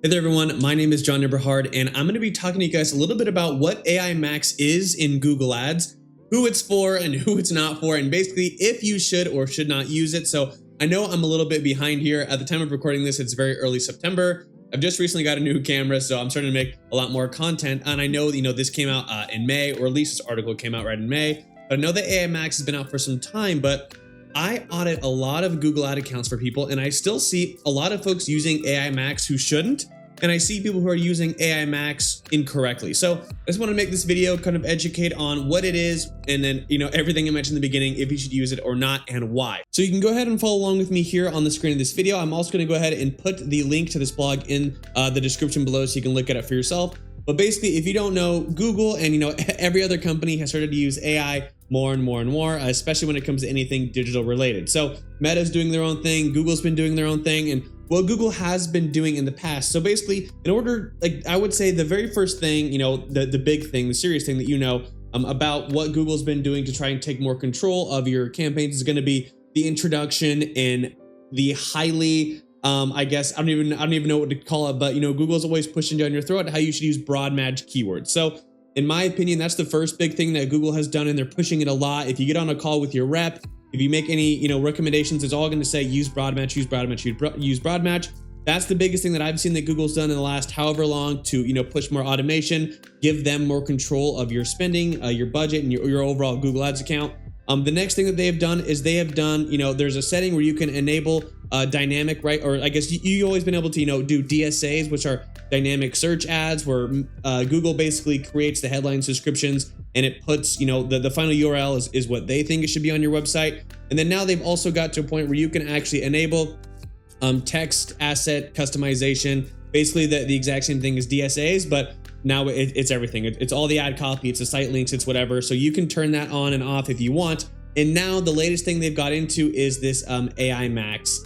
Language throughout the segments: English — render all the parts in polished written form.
Hey there everyone, my name is John Eberhard and I'm going to be talking to you guys a little bit about what AI Max is in Google Ads, who it's for and who it's not for, and basically if you should or should not use it. So I know I'm a little bit behind here. At the time of recording this, it's very early September. I've just recently got a new camera, so I'm starting to make a lot more content. And I know, this came out in May, or at least this article came out right in May. But I know that AI Max has been out for some time, but I audit a lot of Google ad accounts for people, and I still see a lot of folks using AI Max who shouldn't. And I see people who are using AI Max incorrectly. So I just want to make this video kind of educate on what it is, and then, everything I mentioned in the beginning, if you should use it or not and why. So you can go ahead and follow along with me here on the screen of this video. I'm also going to go ahead and put the link to this blog in the description below so you can look at it for yourself. But basically, if you don't know, Google and every other company has started to use AI more and more and more, especially when it comes to anything digital related. So Meta's doing their own thing, Google's been doing their own thing, and what Google has been doing in the past. So basically, in order, I would say the very first thing, the big thing, the serious thing that about what Google's been doing to try and take more control of your campaigns is going to be the introduction in the highly I guess I don't even know what to call it, but Google's always pushing down your throat how you should use broad match keywords. So in my opinion, that's the first big thing that Google has done, and they're pushing it a lot. If you get on a call with your rep, if you make any recommendations, it's all going to say use broad match, use broad match, use broad match. That's the biggest thing that I've seen that Google's done in the last however long to push more automation, give them more control of your spending, your budget, and your overall Google Ads account. The next thing that they have done is there's a setting where you can enable dynamic, right? Or I guess you've always been able to, do DSAs, which are dynamic search ads, where Google basically creates the headline descriptions and it puts, the final URL is what they think it should be on your website. And then now they've also got to a point where you can actually enable text asset customization, basically the exact same thing as DSAs, but now it's everything. It's all the ad copy, it's the site links, it's whatever. So you can turn that on and off if you want. And now the latest thing they've got into is this AI Max.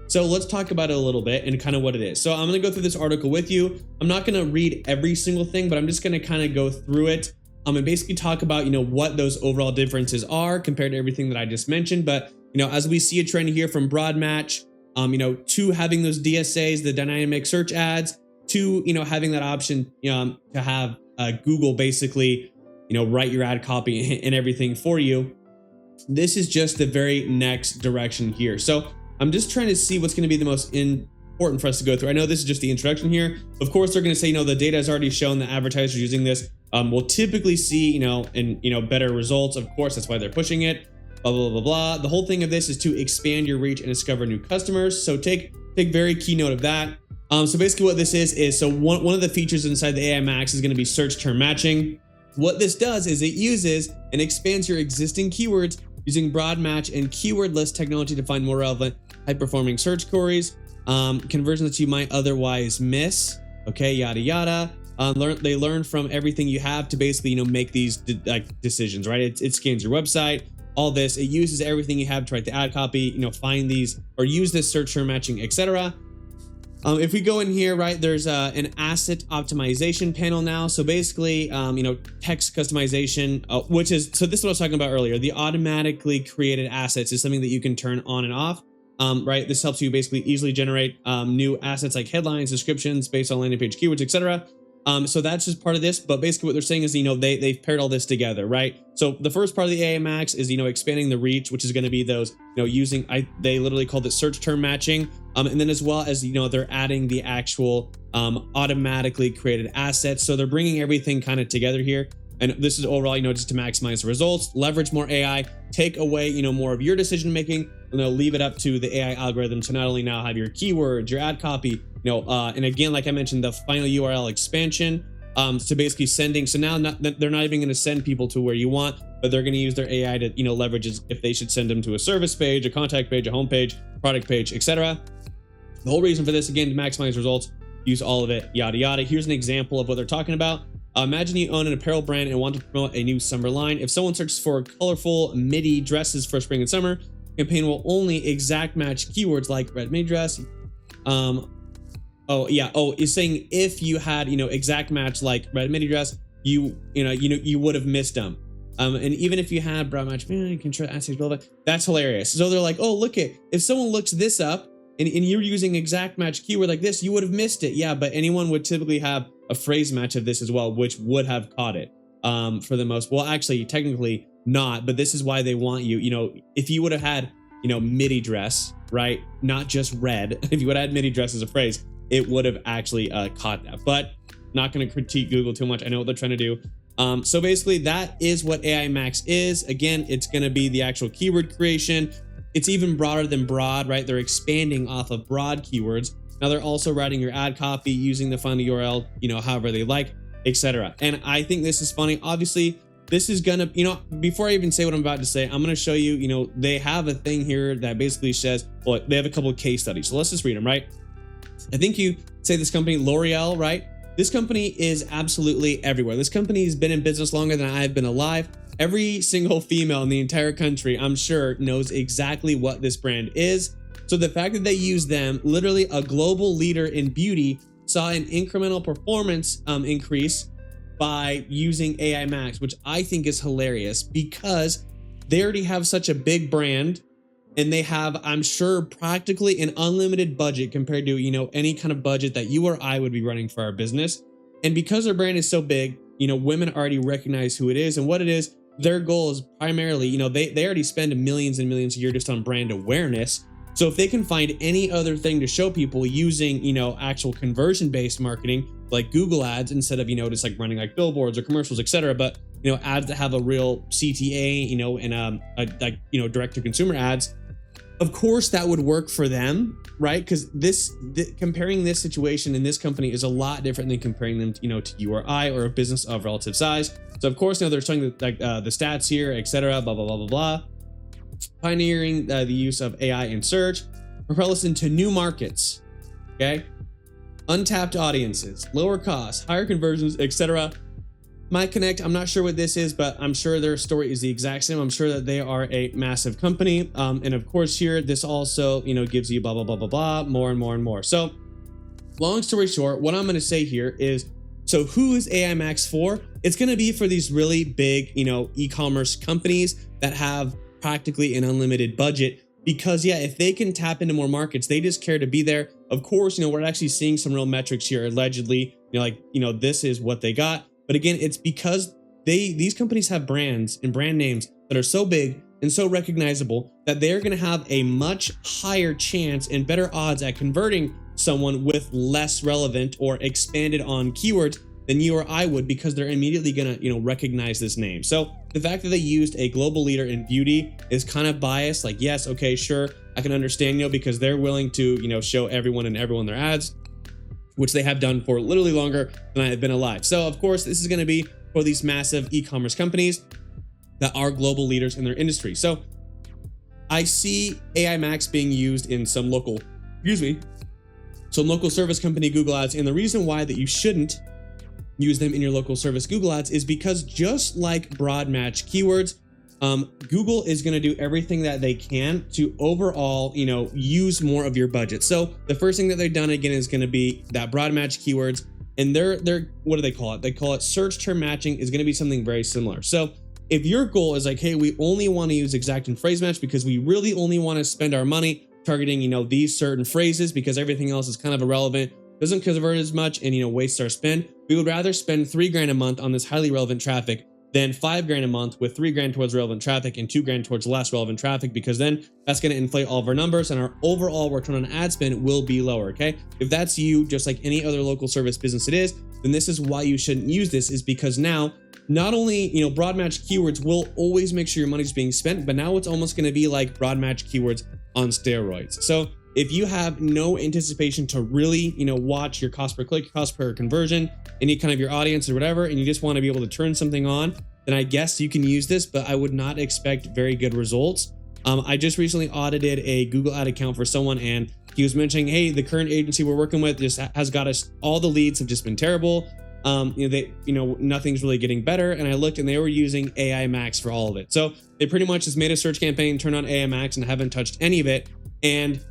So let's talk about it a little bit and kind of what it is. So I'm going to go through this article with you. I'm not going to read every single thing, but I'm just going to kind of go through it and basically talk about, what those overall differences are compared to everything that I just mentioned. But, as we see a trend here from broad match, to having those DSAs, the dynamic search ads, to, having that option to have Google basically, write your ad copy and everything for you. This is just the very next direction here. So I'm just trying to see what's going to be the most important for us to go through. I know this is just the introduction here. Of course, they're going to say, the data has already shown that advertisers using this will typically see, better results. Of course, that's why they're pushing it. Blah, blah, blah, blah. The whole thing of this is to expand your reach and discover new customers. So take very key note of that. So basically what this is so one of the features inside the AI Max is going to be search term matching. What this does is it uses and expands your existing keywords using broad match and keyword list technology to find more relevant, high-performing search queries, conversions that you might otherwise miss. Okay, yada yada. They learn from everything you have to basically make these decisions, right? It scans your website, all this. It uses everything you have to write the ad copy, find these or use this search term matching, etc. If we go in here, right, there's an asset optimization panel now. So basically, text customization, which is, so this is what I was talking about earlier. The automatically created assets is something that you can turn on and off, right? This helps you basically easily generate new assets like headlines, descriptions based on landing page keywords, etc. So that's just part of this, but basically what they're saying is, they've paired all this together, right? So the first part of the AI Max is, expanding the reach, which is going to be those, they literally called it search term matching. And then as well as, they're adding the actual automatically created assets. So they're bringing everything kind of together here. And this is overall, just to maximize the results, leverage more AI, take away, more of your decision making, and they'll leave it up to the AI algorithm to not only now have your keywords, your ad copy, and again, like I mentioned, the final URL expansion, to basically sending. So now they're not even going to send people to where you want, but they're going to use their AI to, leverage if they should send them to a service page, a contact page, a home page, product page, etc. The whole reason for this, again, to maximize results, use all of it, yada, yada. Here's an example of what they're talking about. Imagine you own an apparel brand and want to promote a new summer line. If someone searches for colorful midi dresses for spring and summer, campaign will only exact match keywords like red midi dress. It's saying if you had, exact match like red midi dress, you would have missed them. And even if you had broad match, you can try assets relevant. That's hilarious. So they're like, oh, look if someone looks this up, and you're using exact match keyword like this, you would have missed it. Yeah, but anyone would typically have a phrase match of this as well, which would have caught it for the most. Well, actually, technically not, but this is why they want you. You know, if you would have had, you know, midi dress, right? Not just red. If you would have had midi dress as a phrase, it would have actually caught that. But not going to critique Google too much. I know what they're trying to do. So basically, that is what AI Max is. Again, it's going to be the actual keyword creation. It's even broader than broad, right? They're expanding off of broad keywords. Now they're also writing your ad copy using the fund URL, you know, however they like, etc. And I think this is funny. Obviously, this is gonna, you know, before I even say what I'm about to say, I'm gonna show you, you know, they have a thing here that basically says, well, they have a couple of case studies. So let's just read them, right? I think you say this company, L'Oreal, right? This company is absolutely everywhere. This company has been in business longer than I've been alive. Every single female in the entire country, I'm sure, knows exactly what this brand is. So the fact that they use them, literally a global leader in beauty, saw an incremental performance increase by using AI Max, which I think is hilarious because they already have such a big brand and they have, I'm sure, practically an unlimited budget compared to, you know, any kind of budget that you or I would be running for our business. And because their brand is so big, you know, women already recognize who it is and what it is. Their goal is primarily, you know, they already spend millions and millions a year just on brand awareness. So if they can find any other thing to show people using, you know, actual conversion-based marketing like Google ads instead of, you know, just like running like billboards or commercials, etc., but, you know, ads that have a real CTA, you know, and like, you know, direct-to-consumer ads, of course that would work for them, right? Because comparing this situation in this company is a lot different than comparing them to, you know, to you or I or a business of relative size. So of course, you know, they're showing the stats here, etc., blah, blah, blah, blah, blah. Pioneering the use of AI in search, propel us into new markets, okay? Untapped audiences, lower costs, higher conversions, etc. My Connect, I'm not sure what this is, but I'm sure their story is the exact same. I'm sure that they are a massive company. And of course here, this also, you know, gives you blah, blah, blah, blah, blah, more and more and more. So long story short, what I'm going to say here is, so who is AI Max for? It's going to be for these really big, you know, e-commerce companies that have practically an unlimited budget because, yeah, if they can tap into more markets, they just care to be there. Of course, you know, we're actually seeing some real metrics here, allegedly, you know, like, you know, this is what they got. But again, it's because these companies have brands and brand names that are so big and so recognizable that they're going to have a much higher chance and better odds at converting someone with less relevant or expanded on keywords than you or I would, because they're immediately going to, you know, recognize this name. So the fact that they used a global leader in beauty is kind of biased. Like, yes, okay, sure, I can understand, you know, because they're willing to, you know, show everyone and everyone their ads, which they have done for literally longer than I have been alive. So of course, this is going to be for these massive e-commerce companies that are global leaders in their industry. So I see AI Max being used in some local service company Google ads. And the reason why that you shouldn't use them in your local service Google ads is because just like broad match keywords, Google is going to do everything that they can to overall, you know, use more of your budget. So the first thing that they've done again is going to be that broad match keywords, and they're what do they call it? They call it search term matching. Is going to be something very similar. So if your goal is like, hey, we only want to use exact and phrase match because we really only want to spend our money targeting, you know, these certain phrases because everything else is kind of irrelevant, doesn't convert as much, and, you know, wastes our spend. We would rather spend $3,000 a month on this highly relevant traffic than $5,000 a month with $3,000 towards relevant traffic and $2,000 towards less relevant traffic, because then that's going to inflate all of our numbers and our overall return on ad spend will be lower. Okay. If that's you, just like any other local service business it is, then this is why you shouldn't use this, is because now not only, you know, broad match keywords will always make sure your money's being spent, but now it's almost going to be like broad match keywords on steroids. So if you have no anticipation to really, you know, watch your cost per click, cost per conversion, any kind of your audience or whatever, and you just want to be able to turn something on, then I guess you can use this, but I would not expect very good results. I just recently audited a Google ad account for someone, and he was mentioning, hey, the current agency we're working with just has got us, all the leads have just been terrible. Nothing's really getting better. And I looked and they were using AI Max for all of it. So they pretty much just made a search campaign, turned on AI Max, and haven't touched any of it. And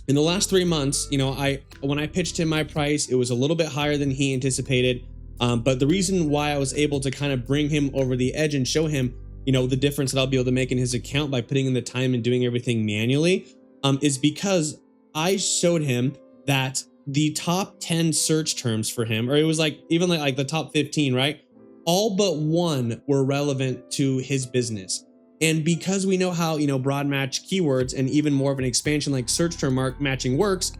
in the last 3 months, you know, when I pitched him my price, it was a little bit higher than he anticipated. But the reason why I was able to kind of bring him over the edge and show him, you know, the difference that I'll be able to make in his account by putting in the time and doing everything manually, is because I showed him that the top 10 search terms for him, or it was like even like the top 15, right? All but one were relevant to his business. And because we know how, broad match keywords and even more of an expansion like search term matching works,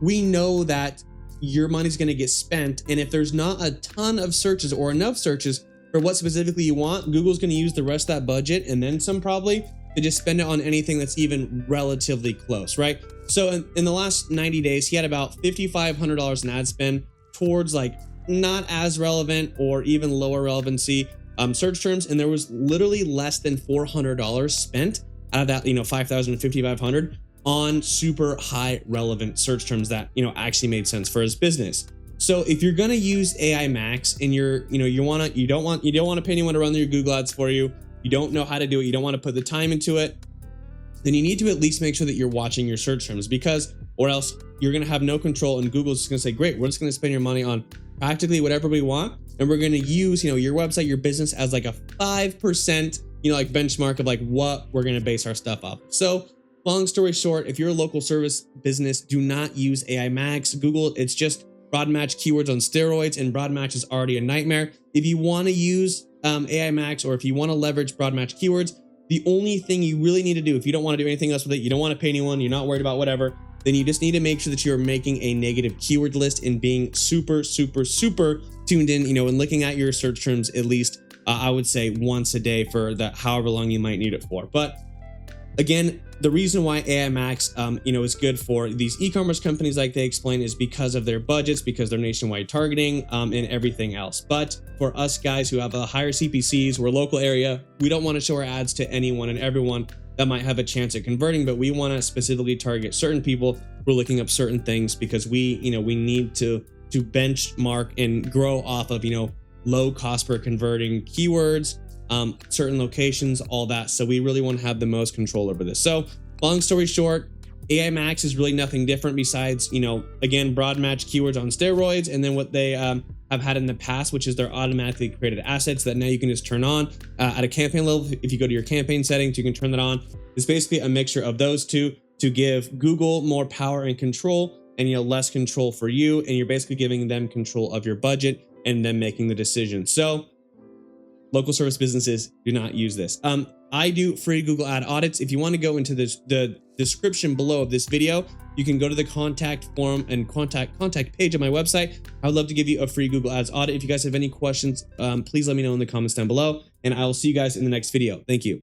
we know that your money's going to get spent. And if there's not a ton of searches or enough searches for what specifically you want, Google's going to use the rest of that budget and then some probably to just spend it on anything that's even relatively close, right? So in the last 90 days, he had about $5,500 in ad spend towards like not as relevant or even lower relevancy search terms. And there was literally less than $400 spent out of that, 5,000 to 5,500 on super high relevant search terms that, actually made sense for his business. So if you're going to use AI Max and you don't want to pay anyone to run your Google ads for you, you don't know how to do it, you don't want to put the time into it, then you need to at least make sure that you're watching your search terms, because or else you're going to have no control and Google's just going to say, great, we're just going to spend your money on practically whatever we want. And we're going to use, your website, your business as like a 5%, like benchmark of like what we're going to base our stuff off. So long story short, if you're a local service business, do not use AI Max. Google, it's just broad match keywords on steroids, and broad match is already a nightmare. If you want to use AI Max, or if you want to leverage broad match keywords, the only thing you really need to do, if you don't want to do anything else with it, you don't want to pay anyone, you're not worried about whatever, then you just need to make sure that you're making a negative keyword list and being super, super, super tuned in, and looking at your search terms at least, I would say once a day for that, however long you might need it for. But again, the reason why AI Max, is good for these e-commerce companies, like they explain, is because of their budgets, because they're nationwide targeting, and everything else. But for us guys who have a higher CPCs, we're local area, we don't want to show our ads to anyone and everyone that might have a chance at converting, but we want to specifically target certain people who are looking up certain things, because we need to benchmark and grow off of, low cost per converting keywords, certain locations, all that. So we really want to have the most control over this. So long story short, AI Max is really nothing different besides, again, broad match keywords on steroids, and then what they have had in the past, which is their automatically created assets that now you can just turn on at a campaign level. If you go to your campaign settings, you can turn that on. It's basically a mixture of those two to give Google more power and control, and less control for you, and you're basically giving them control of your budget and them making the decision. So local service businesses, do not use this. I do free Google ad audits. If you want to go into the description below of this video, you can go to the contact form and contact page of my website. I would love to give you a free Google ads audit. If you guys have any questions, please let me know in the comments down below, and I will see you guys in the next video. Thank you.